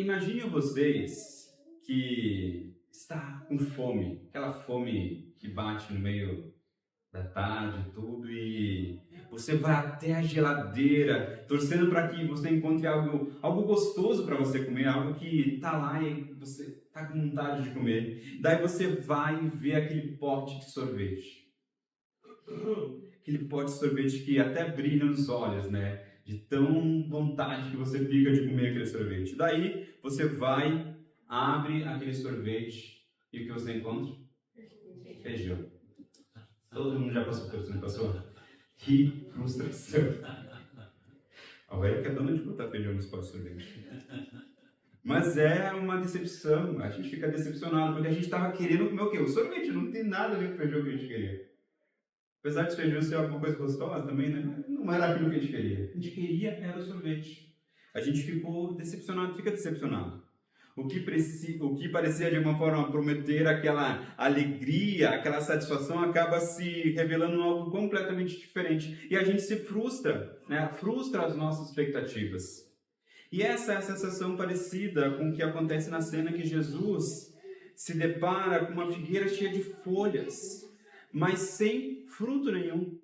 imagine vocês que está com fome, aquela fome que bate no meio da tarde e tudo, e você vai até a geladeira, torcendo para que você encontre algo gostoso para você comer, algo que está lá e você está com vontade de comer. Daí você vai ver aquele pote de sorvete. Aquele pote de sorvete que até brilha nos olhos, né? De tão vontade que você fica de comer aquele sorvete. Daí você vai, abre aquele sorvete e o que você encontra? Feijão. Todo mundo já passou por isso, não passou? Que frustração. A Erika é dona de botar feijão nos potes de sorvete. Mas é uma decepção. A gente fica decepcionado porque a gente estava querendo comer o quê? O sorvete. Não tem nada a ver com o feijão que a gente queria. Apesar de feijão ser alguma coisa gostosa também, né? Não era aquilo que a gente queria. A gente queria era o sorvete. A gente ficou decepcionado, fica decepcionado. O que parecia de uma forma prometer aquela alegria, aquela satisfação, acaba se revelando algo completamente diferente. E a gente se frustra, né? Frustra as nossas expectativas. E essa é a sensação parecida com o que acontece na cena que Jesus se depara com uma figueira cheia de folhas, mas sem fruto nenhum.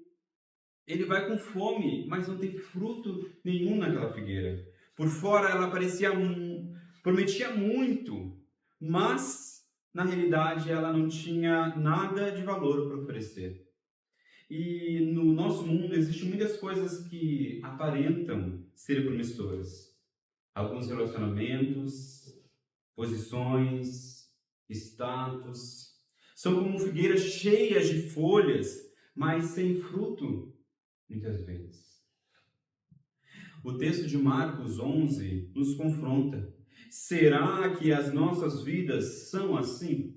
Ele vai com fome, mas não tem fruto nenhum naquela figueira. Por fora ela prometia muito, mas na realidade ela não tinha nada de valor para oferecer. E no nosso mundo existem muitas coisas que aparentam ser promissoras. Alguns relacionamentos, posições, status, são como figueiras cheias de folhas, mas sem fruto, muitas vezes. O texto de Marcos 11 nos confronta. Será que as nossas vidas são assim?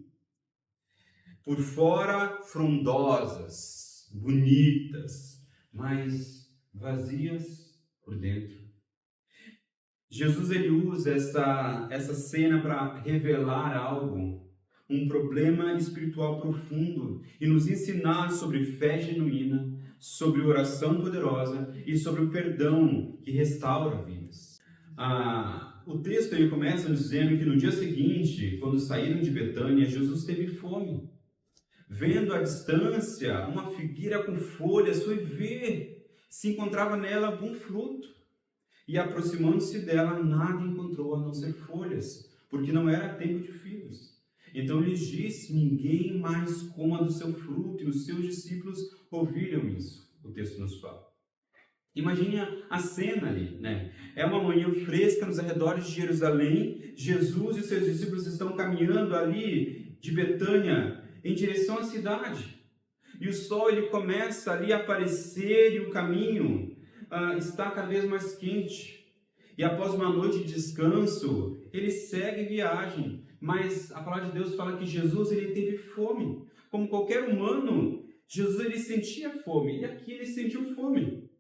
Por fora, frondosas, bonitas, mas vazias por dentro. Jesus ele usa essa cena para revelar algo, um problema espiritual profundo e nos ensinar sobre fé genuína, sobre oração poderosa e sobre o perdão que restaura vidas. O texto ele começa dizendo que no dia seguinte, quando saíram de Betânia, Jesus teve fome. Vendo à distância uma figueira com folhas, foi ver se encontrava nela algum fruto. E aproximando-se dela, nada encontrou a não ser folhas, porque não era tempo de figos. Então lhes disse: ninguém mais coma do seu fruto, e os seus discípulos ouviram isso. O texto nos fala. Imagine a cena ali, né? É uma manhã fresca nos arredores de Jerusalém. Jesus e seus discípulos estão caminhando ali de Betânia em direção à cidade. E o sol ele começa ali a aparecer e o caminho está cada vez mais quente. E após uma noite de descanso, ele segue viagem. Mas a palavra de Deus fala que Jesus ele teve fome. Como qualquer humano, Jesus ele sentia fome. E aqui ele sentiu fome.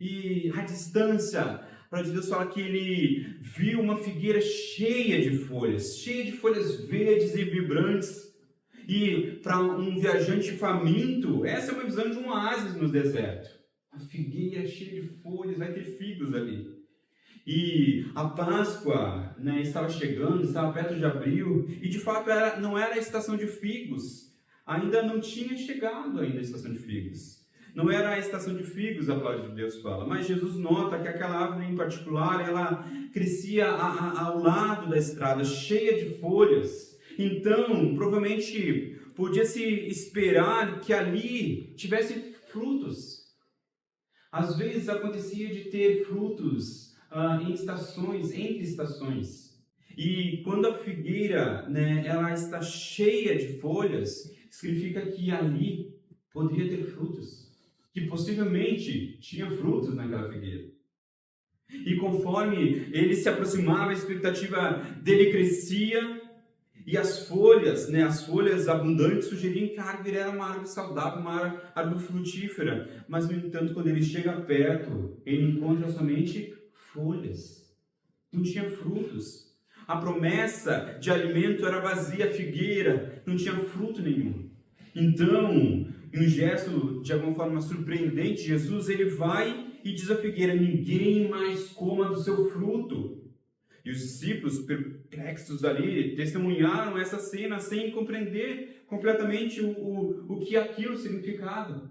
E à distância, a palavra de Deus fala que ele viu uma figueira cheia de folhas verdes e vibrantes. E para um viajante faminto, essa é uma visão de um oásis no deserto. A figueira cheia de folhas, vai ter figos ali. E a Páscoa, né, estava chegando, estava perto de abril, e de fato não era a estação de figos. Ainda não tinha chegado ainda a estação de figos. Não era a estação de figos, a palavra de Deus fala. Mas Jesus nota que aquela árvore em particular, ela crescia ao lado da estrada, cheia de folhas. Então, provavelmente, podia-se esperar que ali tivesse frutos. Às vezes acontecia de ter frutos entre estações. E quando a figueira, né, ela está cheia de folhas, significa que ali poderia ter frutos. Que possivelmente tinha frutos naquela figueira. E conforme ele se aproximava, a expectativa dele crescia. E as folhas abundantes sugeriam que a árvore era uma árvore saudável, uma árvore frutífera. Mas, no entanto, quando ele chega perto, ele encontra somente folhas. Não tinha frutos. A promessa de alimento era vazia, a figueira não tinha fruto nenhum. Então, em um gesto de alguma forma surpreendente, Jesus ele vai e diz à figueira: ninguém mais coma do seu fruto. E os discípulos, perplexos ali, testemunharam essa cena sem compreender completamente o que aquilo significava.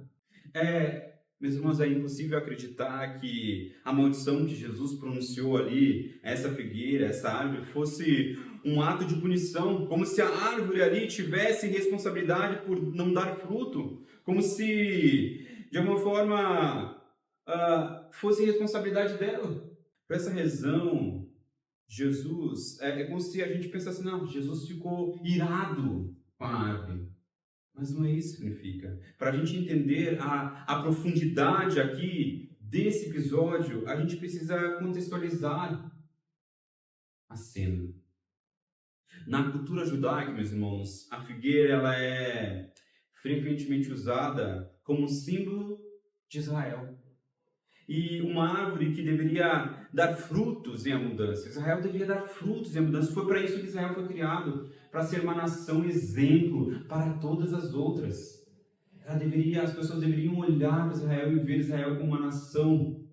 Meus irmãos, é impossível acreditar que a maldição que Jesus pronunciou ali, essa figueira, essa árvore, fosse um ato de punição, como se a árvore ali tivesse responsabilidade por não dar fruto, como se, de alguma forma, fosse responsabilidade dela. Por essa razão, Jesus, é como se a gente pensasse, não, Jesus ficou irado com a árvore. Mas não é isso que significa. Para a gente entender a profundidade aqui desse episódio, a gente precisa contextualizar a cena. Na cultura judaica, meus irmãos, a figueira ela é frequentemente usada como símbolo de Israel. E uma árvore que deveria dar frutos em abundância. Israel deveria dar frutos em abundância. Foi para isso que Israel foi criado, para ser uma nação exemplo para todas as outras. As pessoas deveriam olhar para Israel e ver Israel como uma nação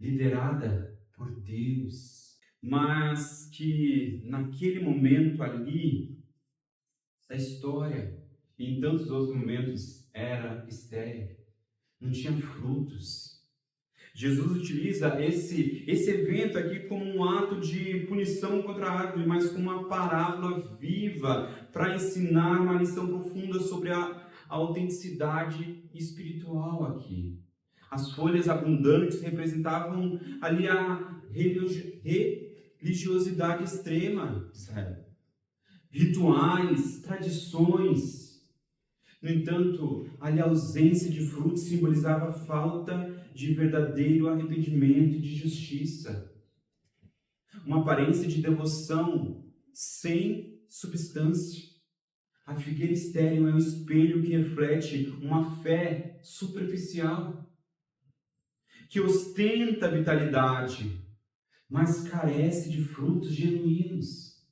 liderada por Deus. Mas que naquele momento ali da história, e em tantos outros momentos, era estéril. Não tinha frutos. Jesus utiliza esse evento aqui como um ato de punição contra a árvore, mas como uma parábola viva para ensinar uma lição profunda sobre a autenticidade espiritual aqui. As folhas abundantes representavam ali a religiosidade extrema de Israel. Rituais, tradições. No entanto, ali a ausência de frutos simbolizava a falta de verdadeiro arrependimento e de justiça. Uma aparência de devoção sem substância. A figueira estéril é um espelho que reflete uma fé superficial, que ostenta a vitalidade, mas carece de frutos genuínos.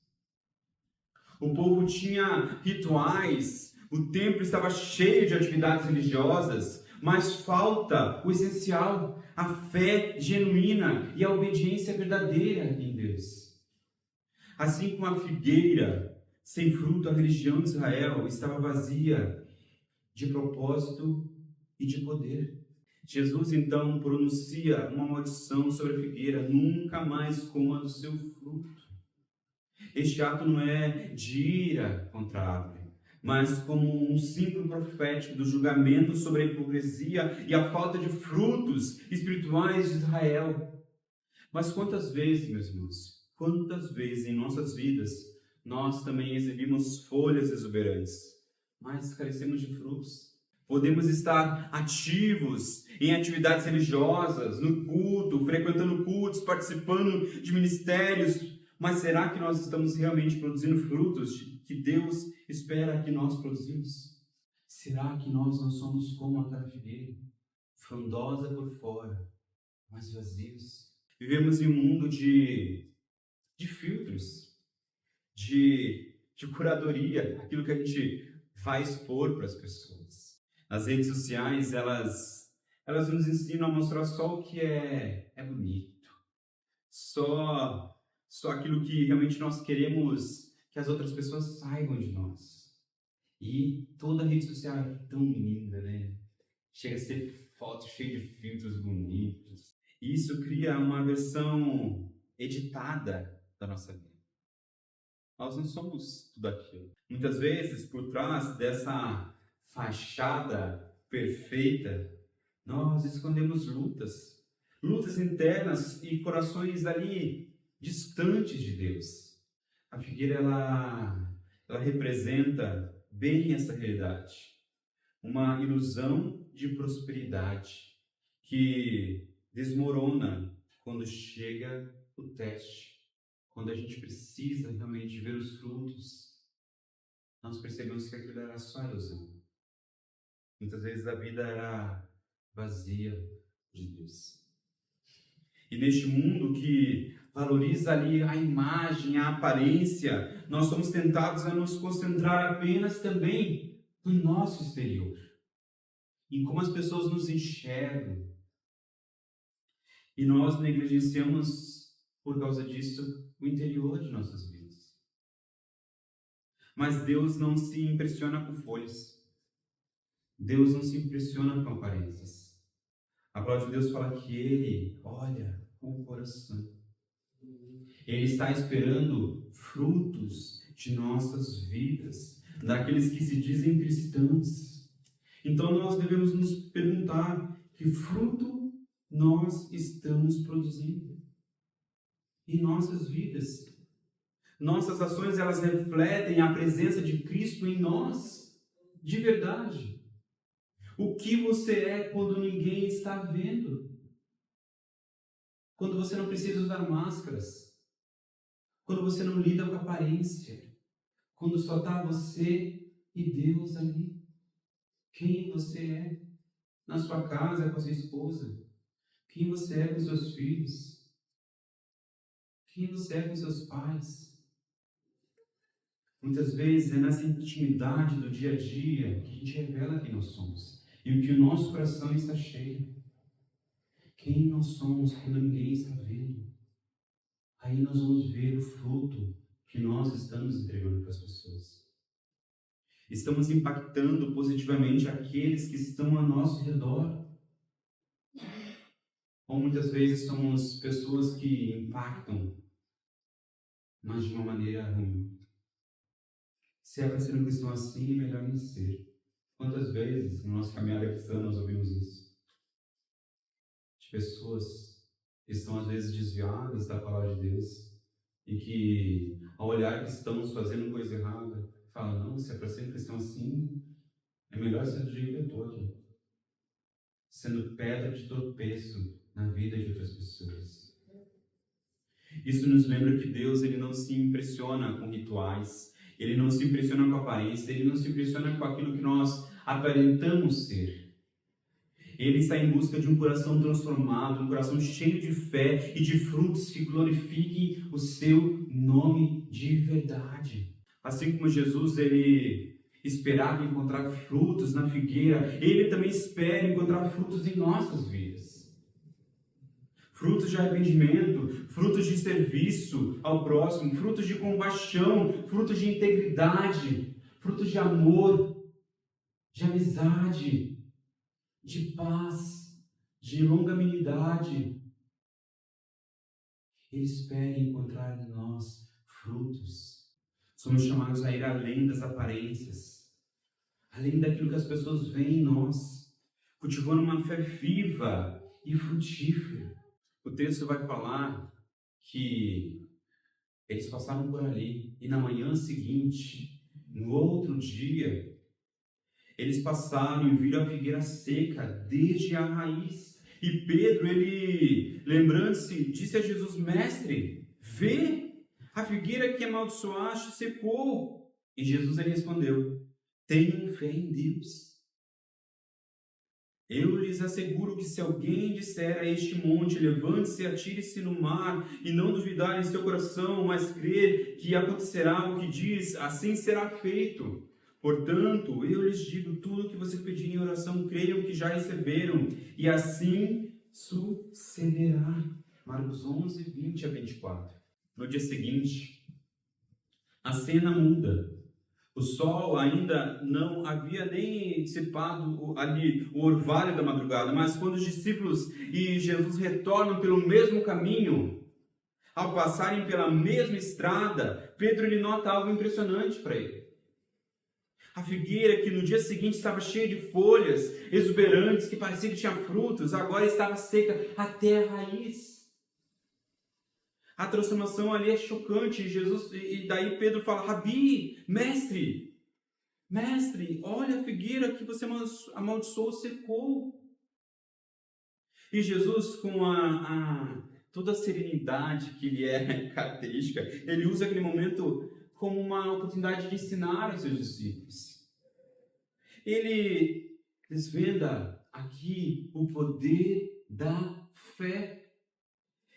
O povo tinha rituais, o templo estava cheio de atividades religiosas, mas falta o essencial, a fé genuína e a obediência verdadeira em Deus. Assim como a figueira sem fruto, a religião de Israel estava vazia de propósito e de poder. Jesus então pronuncia uma maldição sobre a figueira: nunca mais coma do seu fruto. Este ato não é de ira contra a árvore, mas como um símbolo profético do julgamento sobre a hipocrisia e a falta de frutos espirituais de Israel. Mas quantas vezes, meus irmãos, quantas vezes em nossas vidas nós também exibimos folhas exuberantes, mas carecemos de frutos? Podemos estar ativos em atividades religiosas, no culto, frequentando cultos, participando de ministérios, mas será que nós estamos realmente produzindo frutos que Deus espera que nós produzimos? Será que nós não somos como aquela figueira, frondosa por fora, mas vazios? Vivemos em um mundo de filtros, de curadoria, aquilo que a gente vai expor para as pessoas. As redes sociais, elas nos ensinam a mostrar só o que é bonito, só aquilo que realmente nós queremos que as outras pessoas saibam de nós. E toda rede social é tão linda, né? Chega a ser foto cheia de filtros bonitos. E isso cria uma versão editada da nossa vida. Nós não somos tudo aquilo. Muitas vezes, por trás dessa fachada perfeita, nós escondemos lutas internas e corações ali distantes de Deus. A figueira ela representa bem essa realidade, uma ilusão de prosperidade que desmorona quando chega o teste, quando a gente precisa realmente ver os frutos. Nós percebemos que aquilo era só ilusão. Muitas vezes a vida era vazia de Deus. E neste mundo que valoriza ali a imagem, a aparência, nós somos tentados a nos concentrar apenas também no nosso exterior, em como as pessoas nos enxergam. E nós negligenciamos por causa disso, o interior de nossas vidas. Mas Deus não se impressiona com folhas. Deus não se impressiona com aparências. A palavra de Deus fala que Ele olha o coração. Ele está esperando frutos de nossas vidas, daqueles que se dizem cristãos. Então nós devemos nos perguntar que fruto nós estamos produzindo em nossas vidas. Nossas ações, elas refletem a presença de Cristo em nós, de verdade. O que você é quando ninguém está vendo? Quando você não precisa usar máscaras? Quando você não lida com a aparência? Quando só está você e Deus ali? Quem você é? Na sua casa, com a sua esposa? Quem você é com seus filhos? Quem você é com seus pais? Muitas vezes é nessa intimidade do dia a dia que a gente revela quem nós somos e o que o nosso coração está cheio. Quem nós somos quando ninguém está vendo. Aí nós vamos ver o fruto que nós estamos entregando para as pessoas. Estamos impactando positivamente aqueles que estão ao nosso redor. Ou muitas vezes somos pessoas que impactam, mas de uma maneira ruim. Se é para ser um cristão assim, é melhor nem ser. Quantas vezes, na nossa caminhada cristã, nós ouvimos isso? De pessoas que estão, às vezes, desviadas da palavra de Deus e que, ao olhar que estamos fazendo coisa errada, falam, não, se é para ser um cristão assim, é melhor ser do jeito que eu estou aqui. Sendo pedra de tropeço na vida de outras pessoas. Isso nos lembra que Deus, ele não se impressiona com rituais, ele não se impressiona com a aparência, ele não se impressiona com aquilo que nós aparentamos ser. Ele está em busca de um coração transformado, um coração cheio de fé e de frutos que glorifiquem o seu nome de verdade. Assim como Jesus, ele esperava encontrar frutos na figueira, ele também espera encontrar frutos em nossas vidas. Frutos de arrependimento, frutos de serviço ao próximo, frutos de compaixão, frutos de integridade, frutos de amor, de amizade, de paz, de longanimidade. Ele espera encontrar em nós frutos. Somos chamados a ir além das aparências, além daquilo que as pessoas veem em nós, cultivando uma fé viva e frutífera. O texto vai falar que eles passaram por ali e na manhã seguinte, no outro dia, eles passaram e viram a figueira seca desde a raiz. E Pedro, ele, lembrando-se, disse a Jesus, mestre, vê, a figueira que amaldiçoaste secou. E Jesus, ele respondeu, tenham fé em Deus. Eu lhes asseguro que se alguém disser a este monte, levante-se e atire-se no mar, e não duvidar em seu coração, mas crer que acontecerá o que diz, assim será feito. Portanto, eu lhes digo, tudo que vocês pedirem em oração, creiam que já receberam, e assim sucederá. Marcos 11, 20 a 24. No dia seguinte, a cena muda. O sol ainda não havia nem dissipado ali o orvalho da madrugada, mas quando os discípulos e Jesus retornam pelo mesmo caminho, ao passarem pela mesma estrada, Pedro ele nota algo impressionante para ele. A figueira que no dia seguinte estava cheia de folhas exuberantes, que parecia que tinha frutos, agora estava seca até a raiz. A transformação ali é chocante. E daí Pedro fala, Rabi, mestre, olha a figueira que você amaldiçoou, secou. E Jesus, com toda a serenidade que lhe é característica, ele usa aquele momento como uma oportunidade de ensinar aos seus discípulos. Ele desvenda aqui o poder da fé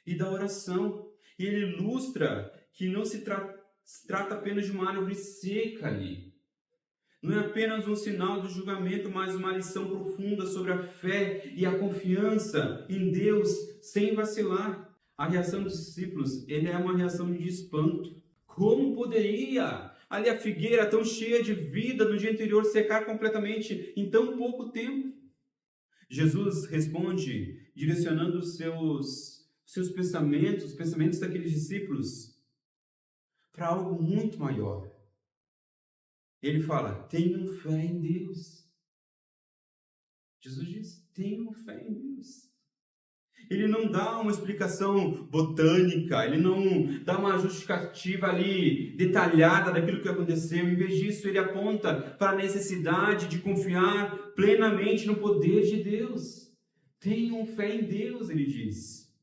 e da oração. E ele ilustra que não se trata apenas de uma árvore seca ali. Não é apenas um sinal do julgamento, mas uma lição profunda sobre a fé e a confiança em Deus sem vacilar. A reação dos discípulos, ele é uma reação de espanto. Como poderia ali a figueira tão cheia de vida no dia anterior secar completamente em tão pouco tempo? Jesus responde direcionando os seus pensamentos, os pensamentos daqueles discípulos, para algo muito maior. Ele fala: tenham fé em Deus. Jesus diz: tenham fé em Deus. Ele não dá uma explicação botânica, ele não dá uma justificativa ali detalhada daquilo que aconteceu. Em vez disso, ele aponta para a necessidade de confiar plenamente no poder de Deus. Tenham fé em Deus, ele diz.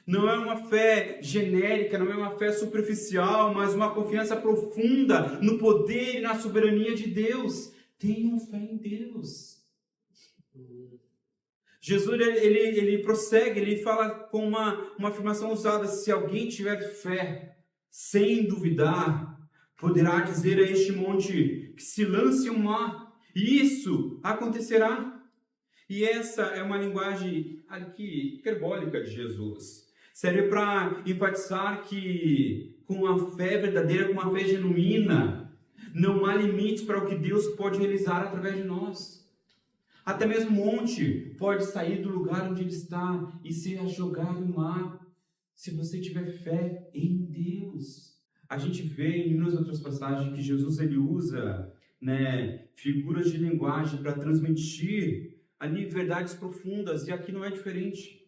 Não é uma fé genérica, não é uma fé superficial, mas uma confiança profunda no poder e na soberania de Deus. Tenham fé em Deus. Jesus, ele prossegue, ele fala com uma afirmação usada: se alguém tiver fé, sem duvidar, poderá dizer a este monte que se lance ao mar, e isso acontecerá. E essa é uma linguagem aqui hiperbólica de Jesus. Serve para enfatizar que com a fé verdadeira, com a fé genuína, não há limites para o que Deus pode realizar através de nós. Até mesmo o monte pode sair do lugar onde ele está e ser jogado no mar, se você tiver fé em Deus. A gente vê em inúmeras outras passagens que Jesus ele usa figuras de linguagem para transmitir ali verdades profundas, e aqui não é diferente.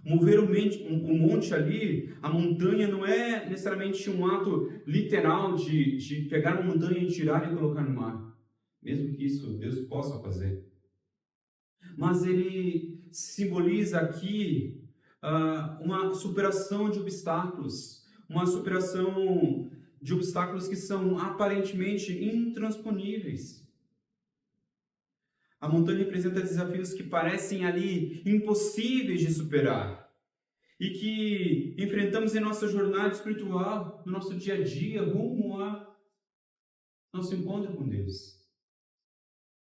Mover o monte ali, a montanha, não é necessariamente um ato literal de pegar uma montanha e tirar e colocar no mar. Mesmo que isso Deus possa fazer. Mas ele simboliza aqui uma superação de obstáculos. Uma superação de obstáculos que são aparentemente intransponíveis. A montanha representa desafios que parecem ali impossíveis de superar. E que enfrentamos em nossa jornada espiritual, no nosso dia a dia, rumo ao nosso encontro com Deus.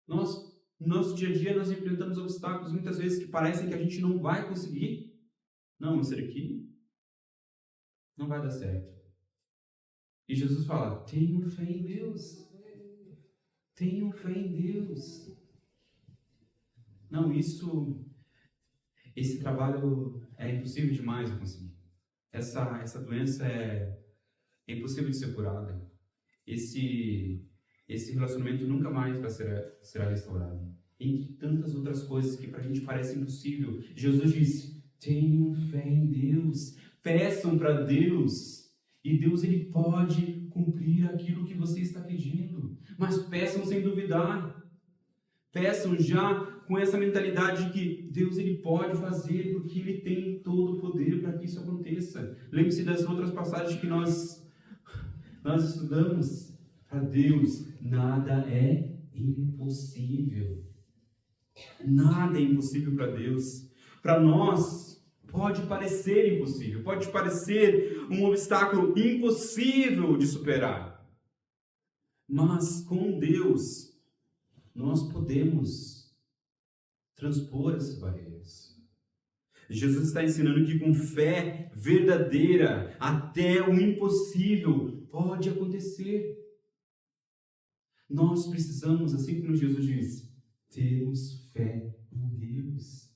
No nosso dia a dia nós enfrentamos obstáculos muitas vezes que parecem que a gente não vai conseguir. Não, isso aqui não vai dar certo. E Jesus fala: tenham fé em Deus. Tenham fé em Deus. Não, esse trabalho é impossível demais de conseguir. Essa doença é impossível de ser curada. Esse relacionamento nunca mais será restaurado. Entre tantas outras coisas que para a gente parece impossível, Jesus disse: tenham fé em Deus, peçam para Deus, e Deus ele pode cumprir aquilo que você está pedindo, mas peçam sem duvidar, peçam já com essa mentalidade de que Deus ele pode fazer, porque ele tem todo o poder para que isso aconteça. Lembre-se das outras passagens que nós estudamos. Para Deus, nada é impossível. Nada é impossível para Deus. Para nós, pode parecer impossível. Pode parecer um obstáculo impossível de superar. Mas com Deus, nós podemos transpor essas barreiras. Jesus está ensinando que com fé verdadeira, até o impossível pode acontecer. Nós precisamos, assim como Jesus diz, termos fé em Deus.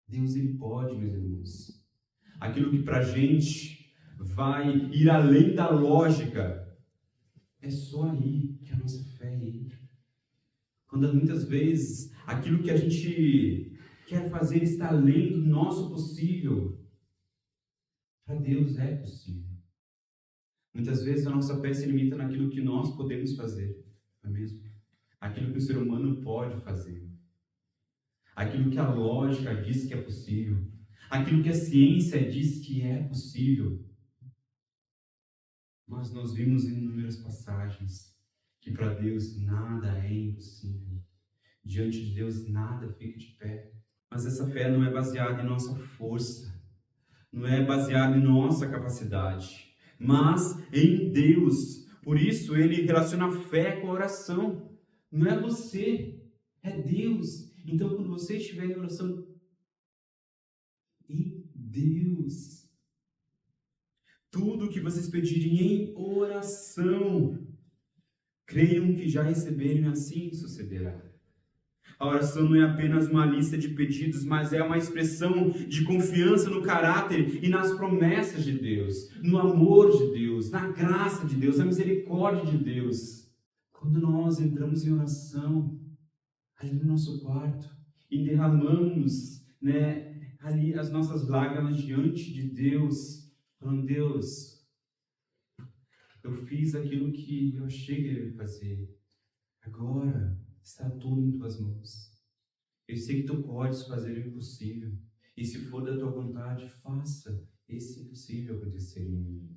Deus, ele pode, meus irmãos. Aquilo que para a gente vai ir além da lógica, é só aí que a nossa fé entra. Quando muitas vezes aquilo que a gente quer fazer está além do nosso possível, para Deus é possível. Muitas vezes a nossa fé se limita naquilo que nós podemos fazer, não é mesmo? Aquilo que o ser humano pode fazer. Aquilo que a lógica diz que é possível. Aquilo que a ciência diz que é possível. Mas nós vimos em inúmeras passagens que para Deus nada é impossível. Diante de Deus nada fica de pé. Mas essa fé não é baseada em nossa força. Não é baseada em nossa capacidade, mas em Deus. Por isso ele relaciona a fé com a oração. Não é você, é Deus. Então quando você estiver em oração, em Deus. Tudo o que vocês pedirem em oração, creiam que já receberam e assim sucederá. A oração não é apenas uma lista de pedidos, mas é uma expressão de confiança no caráter e nas promessas de Deus, no amor de Deus, na graça de Deus, na misericórdia de Deus. Quando nós entramos em oração, ali no nosso quarto, e derramamos, ali as nossas lágrimas diante de Deus, falando: Deus, eu fiz aquilo que eu achei que eu ia fazer, agora está tudo em tuas mãos. Eu sei que tu podes fazer o impossível. E se for da tua vontade, faça esse impossível acontecer em minha vida.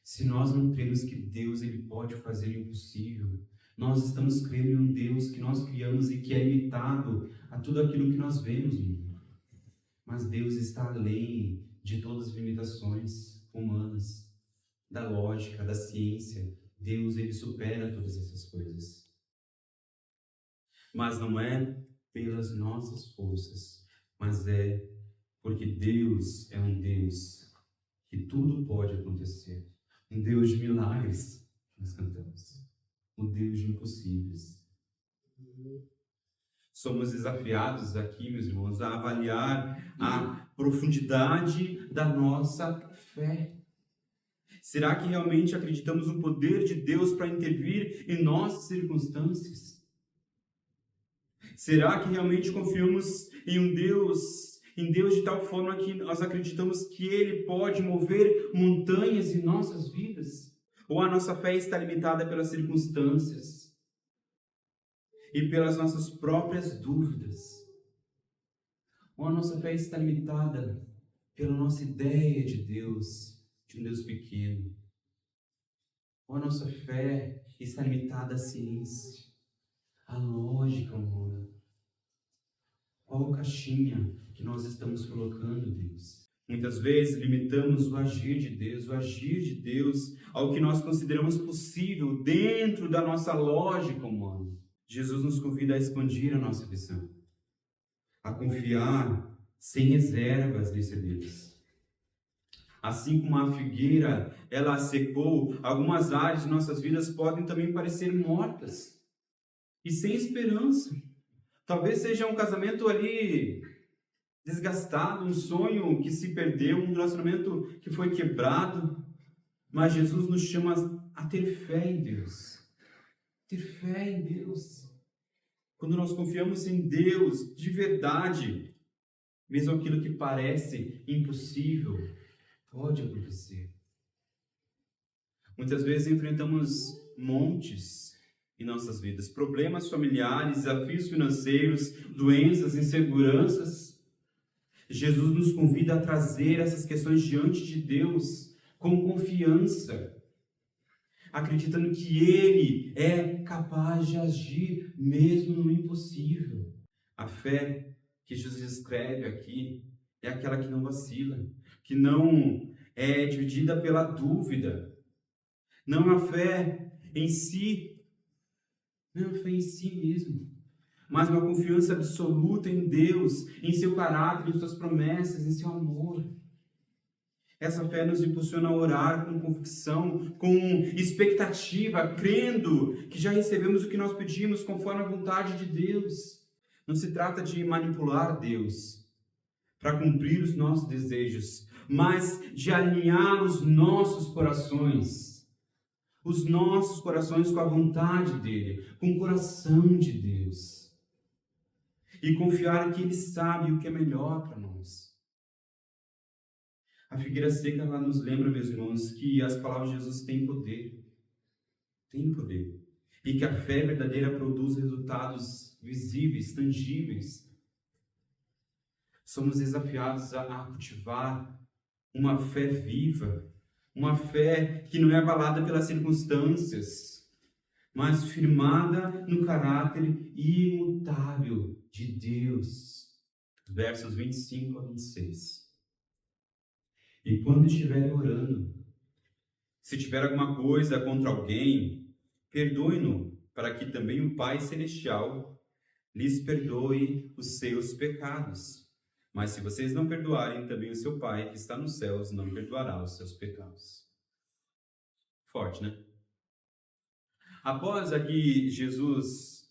Se nós não cremos que Deus ele pode fazer o impossível, nós estamos crendo em um Deus que nós criamos e que é limitado a tudo aquilo que nós vemos no mundo. Mas Deus está além de todas as limitações humanas, da lógica, da ciência. Deus ele supera todas essas coisas. Mas não é pelas nossas forças, mas é porque Deus é um Deus que tudo pode acontecer. Um Deus de milagres, nós cantamos. Um Deus de impossíveis. Somos desafiados aqui, meus irmãos, a avaliar a profundidade da nossa fé. Será que realmente acreditamos no poder de Deus para intervir em nossas circunstâncias? Será que realmente confiamos em Deus de tal forma que nós acreditamos que Ele pode mover montanhas em nossas vidas? Ou a nossa fé está limitada pelas circunstâncias e pelas nossas próprias dúvidas? Ou a nossa fé está limitada pela nossa ideia de Deus, de um Deus pequeno? Ou a nossa fé está limitada à ciência, à lógica humana? Qual caixinha que nós estamos colocando Deus? Muitas vezes limitamos o agir de Deus ao que nós consideramos possível dentro da nossa lógica humana. Jesus nos convida a expandir a nossa visão, a confiar sem reservas nesse Deus. Assim como a figueira, ela secou, algumas áreas de nossas vidas podem também parecer mortas e sem esperança. Talvez seja um casamento ali desgastado, um sonho que se perdeu, um relacionamento que foi quebrado. Mas Jesus nos chama a ter fé em Deus. Ter fé em Deus. Quando nós confiamos em Deus de verdade, mesmo aquilo que parece impossível, pode acontecer. Muitas vezes enfrentamos montes em nossas vidas, problemas familiares, desafios financeiros, doenças, inseguranças. Jesus nos convida a trazer essas questões diante de Deus com confiança, acreditando que Ele é capaz de agir mesmo no impossível. A fé que Jesus escreve aqui é aquela que não vacila, que não é dividida pela dúvida. Não é uma fé em si, não é uma fé em si mesmo, mas uma confiança absoluta em Deus, em seu caráter, em suas promessas, em seu amor. Essa fé nos impulsiona a orar com convicção, com expectativa, crendo que já recebemos o que nós pedimos conforme a vontade de Deus. Não se trata de manipular Deus para cumprir os nossos desejos, mas de alinhar os nossos corações com a vontade dEle, com o coração de Deus. E confiar que Ele sabe o que é melhor para nós. A figueira seca, ela nos lembra, meus irmãos, que as palavras de Jesus têm poder. Têm poder. E que a fé verdadeira produz resultados visíveis, tangíveis. Somos desafiados a cultivar uma fé viva, uma fé que não é abalada pelas circunstâncias, mas firmada no caráter imutável de Deus. Versos 25 a 26. E quando estiverem orando, se tiver alguma coisa contra alguém, perdoe-no, para que também o Pai Celestial lhes perdoe os seus pecados. Mas se vocês não perdoarem, também o seu Pai, que está nos céus, não perdoará os seus pecados. Forte, né? Após aqui Jesus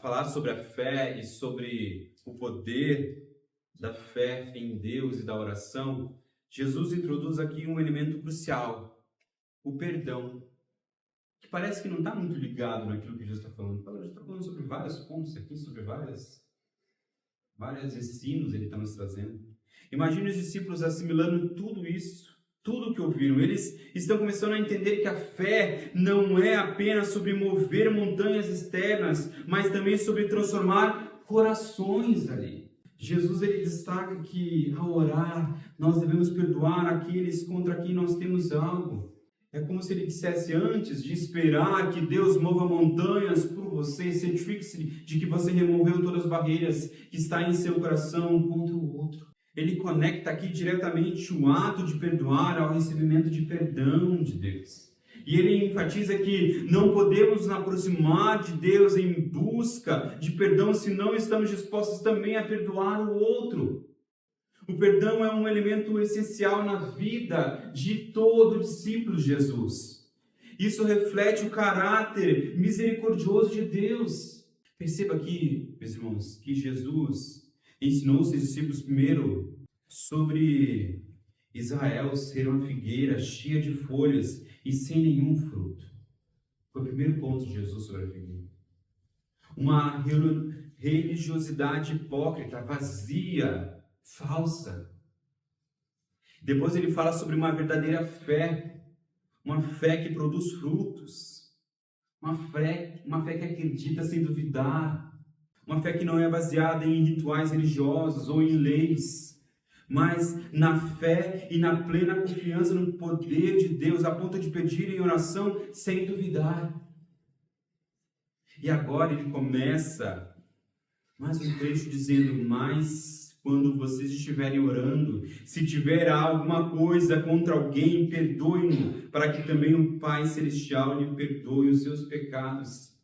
falar sobre a fé e sobre o poder da fé em Deus e da oração, Jesus introduz aqui um elemento crucial, o perdão, que parece que não está muito ligado naquilo que Jesus está falando. Jesus está falando sobre vários pontos aqui, sobre vários ensinos ele está nos trazendo. Imagine os discípulos assimilando tudo isso, tudo que ouviram. Eles estão começando a entender que a fé não é apenas sobre mover montanhas externas, mas também sobre transformar corações ali. Jesus ele destaca que ao orar nós devemos perdoar aqueles contra quem nós temos algo. É como se ele dissesse, antes de esperar que Deus mova montanhas por você, certifique-se de que você removeu todas as barreiras que estão em seu coração contra o outro. Ele conecta aqui diretamente o ato de perdoar ao recebimento de perdão de Deus. E ele enfatiza que não podemos nos aproximar de Deus em busca de perdão se não estamos dispostos também a perdoar o outro. O perdão é um elemento essencial na vida de todo discípulo de Jesus. Isso reflete o caráter misericordioso de Deus. Perceba aqui, meus irmãos, que Jesus ensinou os seus discípulos primeiro sobre Israel ser uma figueira cheia de folhas e sem nenhum fruto. Foi o primeiro ponto de Jesus sobre a figueira. Uma religiosidade hipócrita, vazia, falsa. Depois ele fala sobre uma verdadeira fé, uma fé que produz frutos, uma fé que acredita sem duvidar, uma fé que não é baseada em rituais religiosos ou em leis, mas na fé e na plena confiança no poder de Deus, a ponto de pedir em oração sem duvidar. E agora ele começa mais um trecho dizendo, mas quando vocês estiverem orando, se tiver alguma coisa contra alguém, perdoe-no, para que também o Pai Celestial lhe perdoe os seus pecados.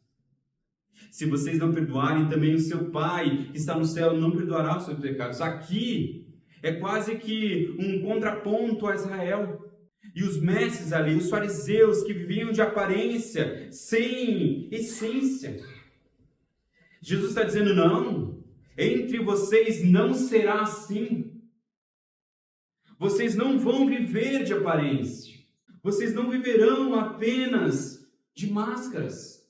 Se vocês não perdoarem, também o seu Pai, que está no céu, não perdoará os seus pecados. Aqui é quase que um contraponto a Israel. E os mestres ali, os fariseus, que viviam de aparência, sem essência. Jesus está dizendo, não, entre vocês não será assim. Vocês não vão viver de aparência. Vocês não viverão apenas de máscaras.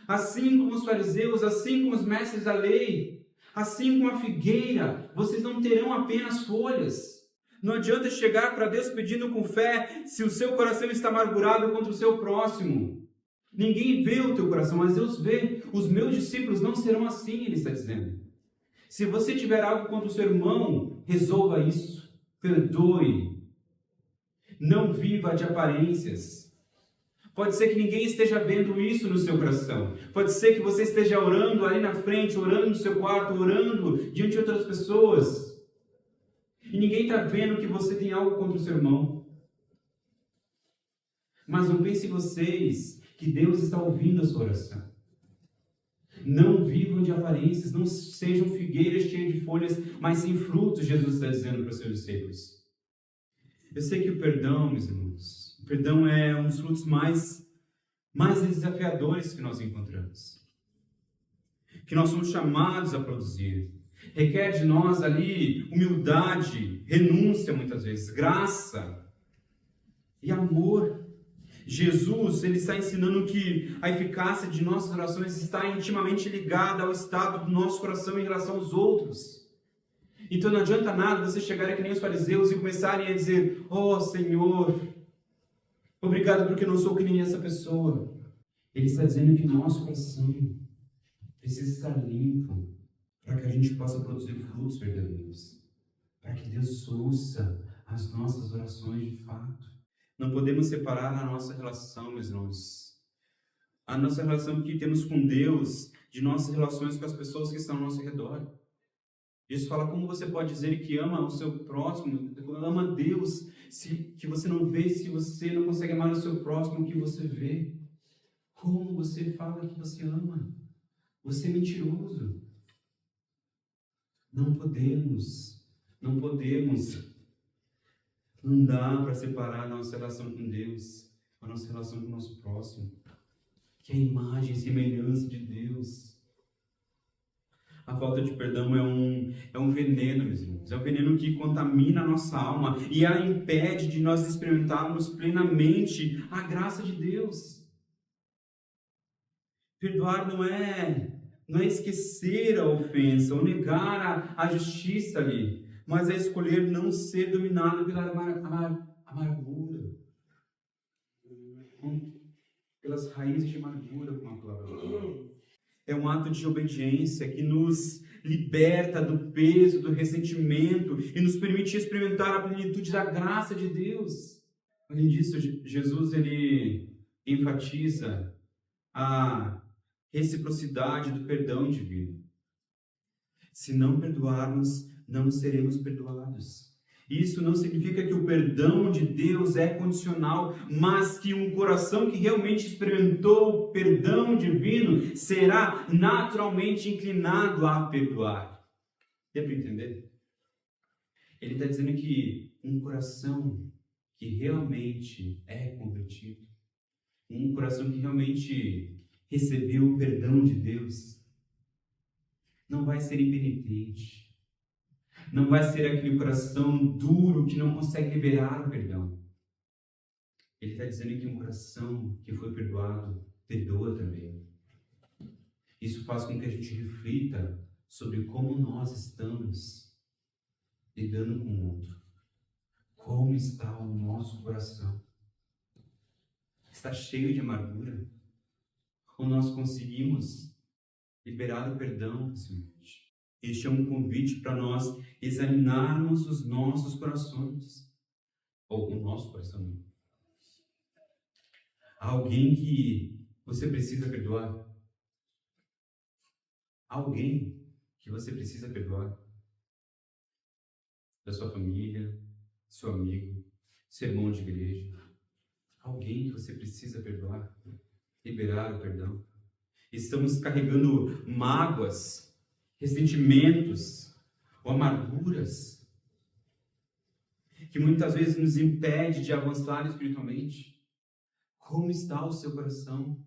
Assim como os fariseus, assim como os mestres da lei, assim como a figueira, vocês não terão apenas folhas. Não adianta chegar para Deus pedindo com fé se o seu coração está amargurado contra o seu próximo. Ninguém vê o teu coração, mas Deus vê. Os meus discípulos não serão assim, ele está dizendo. Se você tiver algo contra o seu irmão, resolva isso. Perdoe. Não viva de aparências. Pode ser que ninguém esteja vendo isso no seu coração. Pode ser que você esteja orando ali na frente, orando no seu quarto, orando diante de outras pessoas. E ninguém está vendo que você tem algo contra o seu irmão. Mas não pensem vocês que Deus está ouvindo a sua oração. Não vivam de aparências, não sejam figueiras cheias de folhas, mas sem frutos, Jesus está dizendo para os seus discípulos. Eu sei que o perdão, meus irmãos, o perdão é um dos frutos mais desafiadores que nós encontramos. Que nós somos chamados a produzir. Requer de nós ali humildade, renúncia muitas vezes, graça e amor. Jesus, ele está ensinando que a eficácia de nossas orações está intimamente ligada ao estado do nosso coração em relação aos outros. Então não adianta nada você chegar aqui nem os fariseus e começarem a dizer, oh Senhor, obrigado porque eu não sou que nem essa pessoa. Ele está dizendo que o nosso coração precisa estar limpo para que a gente possa produzir frutos verdadeiros. Para que Deus ouça as nossas orações de fato. Não podemos separar a nossa relação, meus irmãos. A nossa relação que temos com Deus, de nossas relações com as pessoas que estão ao nosso redor. Jesus fala como você pode dizer que ama o seu próximo, ama Deus, que você não vê, se você não consegue amar o seu próximo que você vê. Como você fala que você ama? Você é mentiroso. Não podemos, não podemos. Não dá para separar a nossa relação com Deus, a nossa relação com o nosso próximo, que é a imagem e semelhança de Deus. A falta de perdão é um veneno, meus irmãos. É um veneno que contamina a nossa alma e ela impede de nós experimentarmos plenamente a graça de Deus. Perdoar não é esquecer a ofensa ou negar a justiça ali, mas é escolher não ser dominado pela amargura, pelas raízes de amargura, como a palavra fala. É um ato de obediência que nos liberta do peso, do ressentimento e nos permite experimentar a plenitude da graça de Deus. Além disso, Jesus ele enfatiza a reciprocidade do perdão divino. Se não perdoarmos, não seremos perdoados. Isso não significa que o perdão de Deus é condicional, mas que um coração que realmente experimentou o perdão divino será naturalmente inclinado a perdoar. Deu para entender? Ele está dizendo que um coração que realmente é convertido, um coração que realmente recebeu o perdão de Deus, não vai ser impenitente. Não vai ser aquele coração duro que não consegue liberar o perdão. Ele está dizendo que um coração que foi perdoado, perdoa também. Isso faz com que a gente reflita sobre como nós estamos lidando com o outro. Como está o nosso coração? Está cheio de amargura? Ou nós conseguimos liberar o perdão facilmente? Este é um convite para nós examinarmos os nossos corações. Ou o nosso coração. Há alguém que você precisa perdoar? Há alguém que você precisa perdoar? Da sua família, seu amigo, seu irmão de igreja. Há alguém que você precisa perdoar? Liberar o perdão. Estamos carregando mágoas, ressentimentos ou amarguras que muitas vezes nos impede de avançar espiritualmente. Como está o seu coração?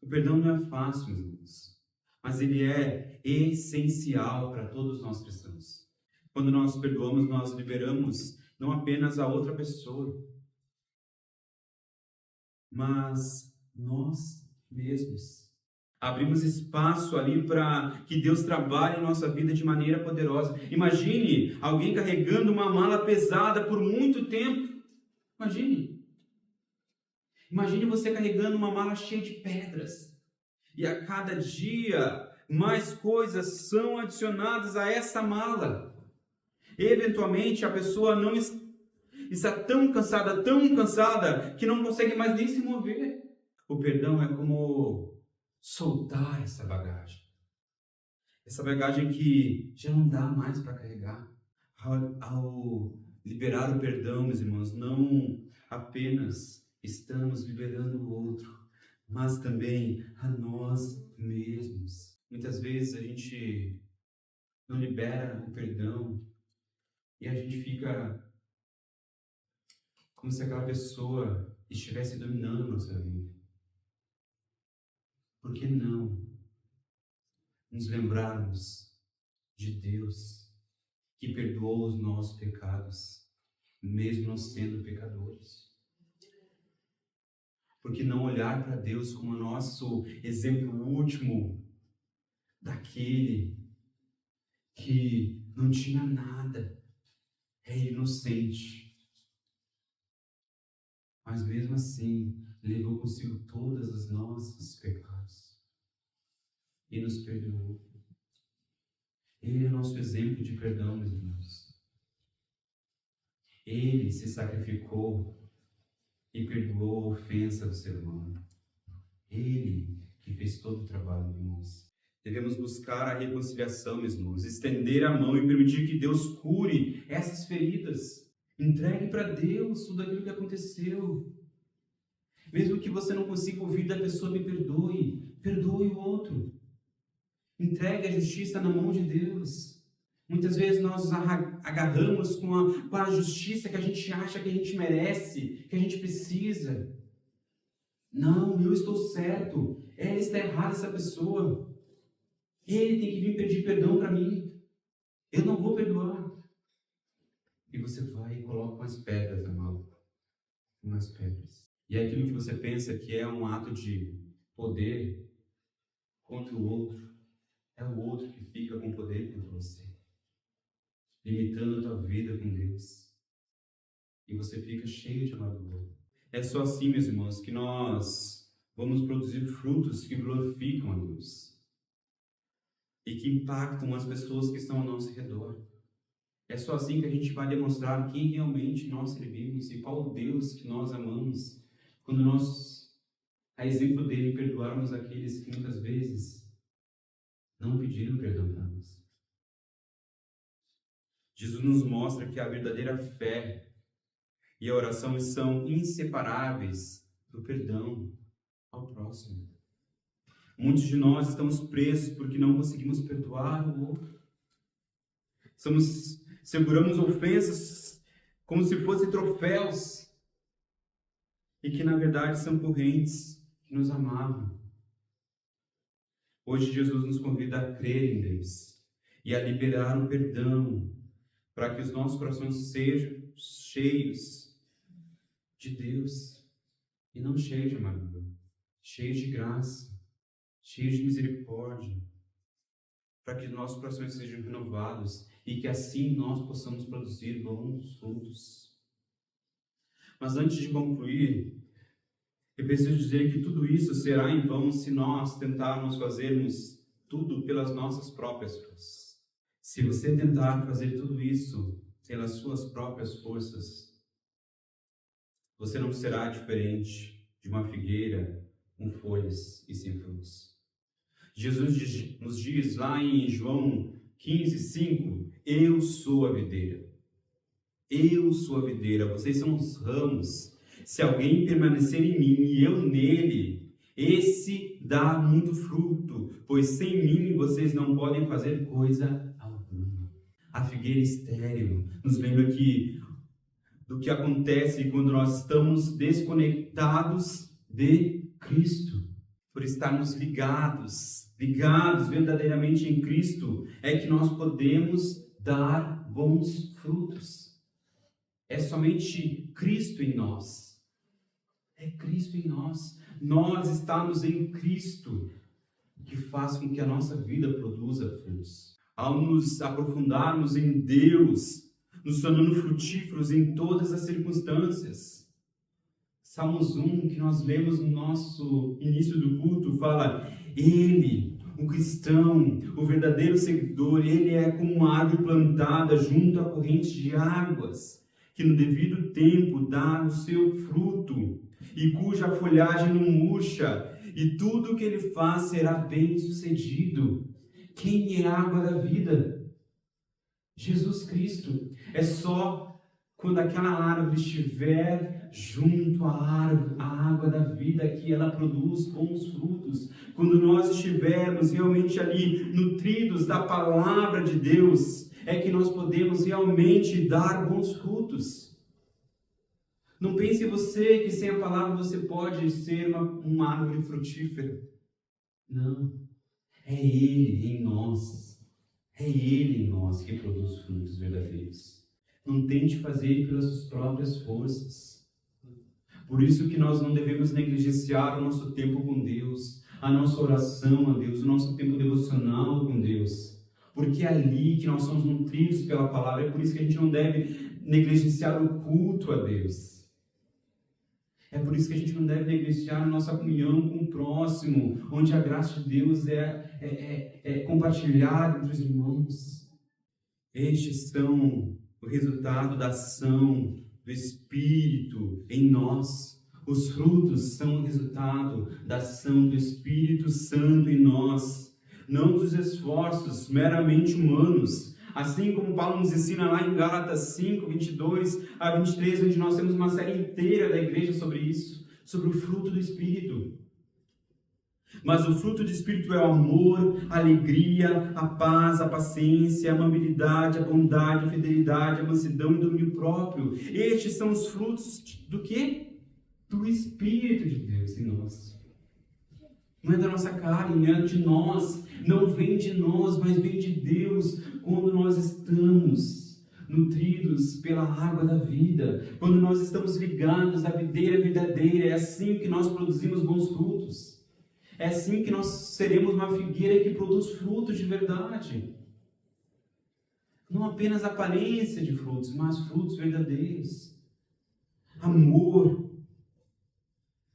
O perdão não é fácil, meus irmãos, mas ele é essencial para todos nós cristãos. Quando nós perdoamos, nós liberamos não apenas a outra pessoa, mas nós mesmos. Abrimos espaço ali para que Deus trabalhe em nossa vida de maneira poderosa. Imagine alguém carregando uma mala pesada por muito tempo. Imagine você carregando uma mala cheia de pedras. E a cada dia mais coisas são adicionadas a essa mala. Eventualmente a pessoa não está tão cansada, que não consegue mais nem se mover. O perdão é como soltar essa bagagem. Essa bagagem que já não dá mais para carregar. Ao liberar o perdão, meus irmãos, não apenas estamos liberando o outro, mas também a nós mesmos. Muitas vezes a gente não libera o perdão e a gente fica como se aquela pessoa estivesse dominando a nossa vida. Por que não nos lembrarmos de Deus que perdoou os nossos pecados, mesmo não sendo pecadores? Por que não olhar para Deus como nosso exemplo último daquele que não tinha nada, é inocente, mas mesmo assim levou consigo todos os nossos pecados e nos perdoou. Ele é o nosso exemplo de perdão, meus irmãos. Ele se sacrificou e perdoou a ofensa do ser humano. Ele que fez todo o trabalho, meus irmãos. Devemos buscar a reconciliação, meus irmãos, estender a mão e permitir que Deus cure essas feridas. Entregue para Deus tudo aquilo que aconteceu. Mesmo que você não consiga ouvir da pessoa, me perdoe. Perdoe o outro. Entregue a justiça na mão de Deus. Muitas vezes nós agarramos com a justiça que a gente acha que a gente merece, que a gente precisa. Não, eu estou certo. Ela está errada, essa pessoa. Ele tem que vir pedir perdão para mim. Eu não vou perdoar. E você vai e coloca umas pedras, amado. Umas pedras. E é aquilo que você pensa que é um ato de poder contra o outro, é o outro que fica com poder contra você, limitando a tua vida com Deus. E você fica cheio de amargura. É só assim, meus irmãos, que nós vamos produzir frutos que glorificam a Deus e que impactam as pessoas que estão ao nosso redor. É só assim que a gente vai demonstrar quem realmente nós servimos e qual o Deus que nós amamos, quando nós, a exemplo dele, perdoarmos aqueles que muitas vezes não pediram perdão para nós. Jesus nos mostra que a verdadeira fé e a oração são inseparáveis do perdão ao próximo. Muitos de nós estamos presos porque não conseguimos perdoar o outro. Seguramos ofensas como se fossem troféus e que na verdade são correntes que nos amarram. Hoje Jesus nos convida a crer em Deus e a liberar o perdão para que os nossos corações sejam cheios de Deus e não cheios de amargura, cheios de graça, cheios de misericórdia, para que nossos corações sejam renovados e que assim nós possamos produzir bons frutos. Mas antes de concluir, eu preciso dizer que tudo isso será em vão se nós tentarmos fazermos tudo pelas nossas próprias forças. Se você tentar fazer tudo isso pelas suas próprias forças, você não será diferente de uma figueira com folhas e sem frutos. Jesus nos diz lá em João 15:5, eu sou a videira. Eu sou a videira, vocês são os ramos. Se alguém permanecer em mim e eu nele, esse dá muito fruto, pois sem mim vocês não podem fazer coisa alguma. A figueira estéril nos lembra do que acontece quando nós estamos desconectados de Cristo. Por estarmos ligados verdadeiramente em Cristo, é que nós podemos dar bons frutos. É somente Cristo em nós. É Cristo em nós. Nós estamos em Cristo, que faz com que a nossa vida produza frutos. Ao nos aprofundarmos em Deus, nos tornando frutíferos em todas as circunstâncias. Salmos 1, que nós lemos no nosso início do culto, fala: Ele, o cristão, o verdadeiro seguidor, ele é como uma árvore plantada junto a correntes de águas, que no devido tempo dá o seu fruto, e cuja folhagem não murcha, e tudo o que ele faz será bem sucedido. Quem é a água da vida? Jesus Cristo. É só quando aquela árvore estiver junto à água da vida que ela produz bons frutos. Quando nós estivermos realmente ali nutridos da palavra de Deus, é que nós podemos realmente dar bons frutos. Não pense você que sem a palavra você pode ser uma árvore frutífera. Não. É Ele em nós. É Ele em nós que produz frutos verdadeiros. Não tente fazer pelas suas próprias forças. Por isso que nós não devemos negligenciar o nosso tempo com Deus, a nossa oração a Deus, o nosso tempo devocional com Deus. Porque é ali que nós somos nutridos pela palavra. É por isso que a gente não deve negligenciar o culto a Deus. É por isso que a gente não deve negligenciar a nossa comunhão com o próximo, onde a graça de Deus é compartilhada entre os irmãos. Estes são o resultado da ação do Espírito em nós. Os frutos são o resultado da ação do Espírito Santo em nós, não dos esforços meramente humanos. Assim como Paulo nos ensina lá em Gálatas 5, 22 a 23, onde nós temos uma série inteira da igreja sobre isso, sobre o fruto do Espírito. Mas o fruto do Espírito é o amor, a alegria, a paz, a paciência, a amabilidade, a bondade, a fidelidade, a mansidão e o domínio próprio. Estes são os frutos do quê? Do Espírito de Deus em nós. Não é da nossa carne, não é de nós, não vem de nós, mas vem de Deus quando nós estamos nutridos pela água da vida, quando nós estamos ligados à videira verdadeira. É assim que nós produzimos bons frutos. É assim que nós seremos uma figueira que produz frutos de verdade. Não apenas aparência de frutos, mas frutos verdadeiros. Amor,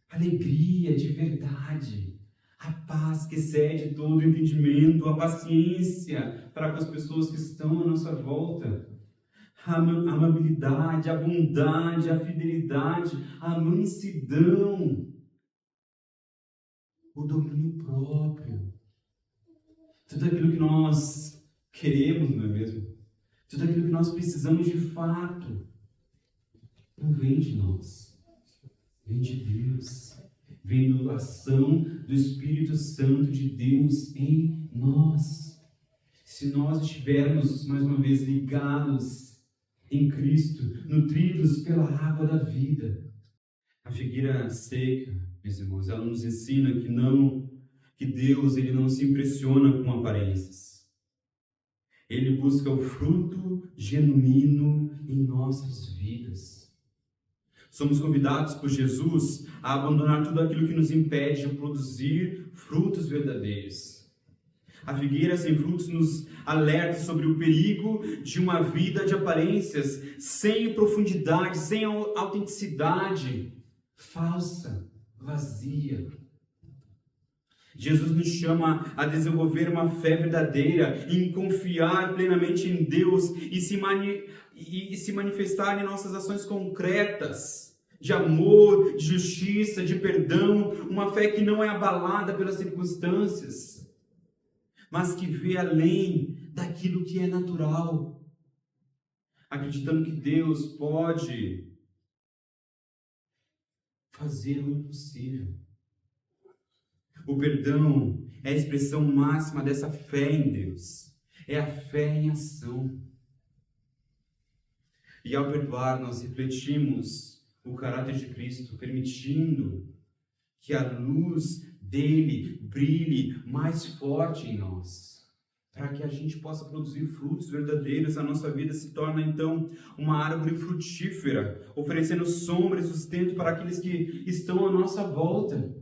alegria de verdade, a paz que excede todo o entendimento, a paciência para com as pessoas que estão à nossa volta, a amabilidade, a bondade, a fidelidade, a mansidão, o domínio próprio. Tudo aquilo que nós queremos, não é mesmo? Tudo aquilo que nós precisamos de fato, não vem de nós, vem de Deus. Vem da ação do Espírito Santo de Deus em nós. Se nós estivermos, mais uma vez, ligados em Cristo, nutridos pela água da vida. A figueira seca, meus irmãos, ela nos ensina que Deus ele não se impressiona com aparências. Ele busca o fruto genuíno em nossas vidas. Somos convidados por Jesus a abandonar tudo aquilo que nos impede de produzir frutos verdadeiros. A figueira sem frutos nos alerta sobre o perigo de uma vida de aparências, sem profundidade, sem autenticidade, falsa, vazia. Jesus nos chama a desenvolver uma fé verdadeira, em confiar plenamente em Deus e se manifestar em nossas ações concretas, de amor, de justiça, de perdão, uma fé que não é abalada pelas circunstâncias, mas que vê além daquilo que é natural, acreditando que Deus pode fazer o impossível. O perdão é a expressão máxima dessa fé em Deus. É a fé em ação. E ao perdoar, nós refletimos o caráter de Cristo, permitindo que a luz dele brilhe mais forte em nós, para que a gente possa produzir frutos verdadeiros. A nossa vida se torna, então, uma árvore frutífera, oferecendo sombra e sustento para aqueles que estão à nossa volta.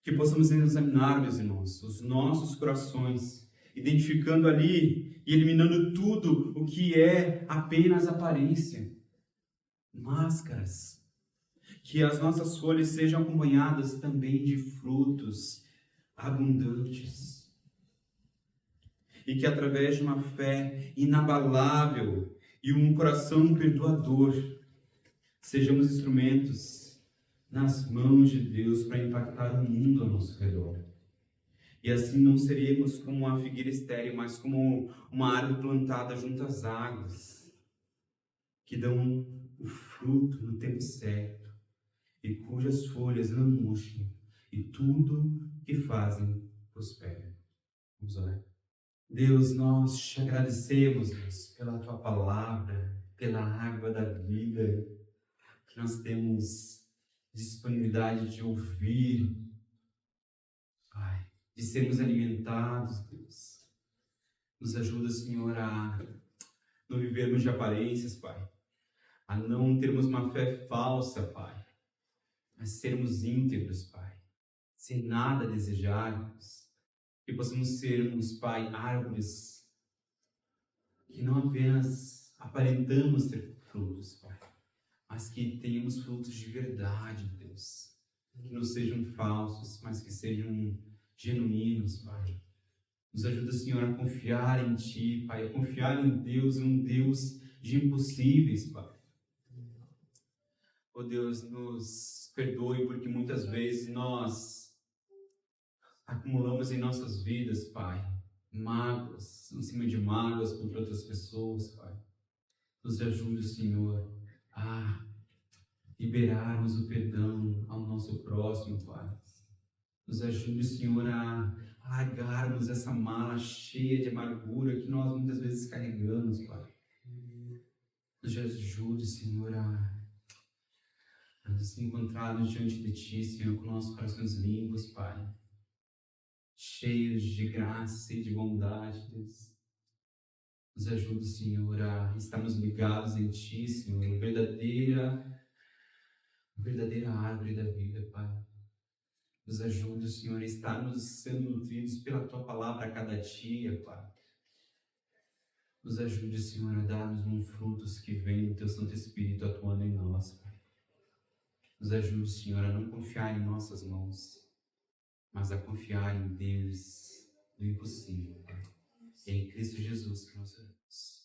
Que possamos examinar, meus irmãos, os nossos corações, identificando ali e eliminando tudo o que é apenas aparência, máscaras. Que as nossas folhas sejam acompanhadas também de frutos abundantes. E que através de uma fé inabalável e um coração perdoador, sejamos instrumentos nas mãos de Deus para impactar o mundo ao nosso redor. E assim não seremos como uma figueira estéril, mas como uma árvore plantada junto às águas, que dão o fruto no tempo certo, e cujas folhas não murchem, e tudo que fazem prospera. Vamos orar. Deus, nós te agradecemos, Deus, pela tua palavra, pela água da vida, que nós temos disponibilidade de ouvir, Pai, de sermos alimentados, Deus. Nos ajuda, Senhor, a não vivermos de aparências, Pai, a não termos uma fé falsa, Pai, mas sermos íntegros, Pai, sem nada desejarmos, que possamos sermos, Pai, árvores que não apenas aparentamos ter frutos, Pai, mas que tenhamos frutos de verdade, Deus. Que não sejam falsos, mas que sejam genuínos, Pai. Nos ajuda, Senhor, a confiar em Ti, Pai, a confiar em Deus, um Deus de impossíveis, Pai. Oh Deus, nos perdoe, porque muitas vezes nós acumulamos em nossas vidas, Pai, mágoas, em cima de mágoas contra outras pessoas, Pai. Nos ajude, Senhor, a liberarmos o perdão ao nosso próximo, Pai. Nos ajude, Senhor, a largarmos essa mala cheia de amargura que nós muitas vezes carregamos, Pai. Nos ajude, Senhor, a nos encontrarmos diante de Ti, Senhor, com nossos corações limpos, Pai. Cheios de graça e de bondade, Deus. Nos ajude, Senhor, a estarmos ligados em Ti, Senhor, verdadeira árvore da vida, Pai. Nos ajude, Senhor, a estarmos sendo nutridos pela Tua palavra a cada dia, Pai. Nos ajude, Senhor, a darmos frutos que vêm do Teu Santo Espírito atuando em nós, Pai. Nos ajude, Senhor, a não confiar em nossas mãos, mas a confiar em Deus do impossível, Pai. É em Cristo Jesus que nós oramos.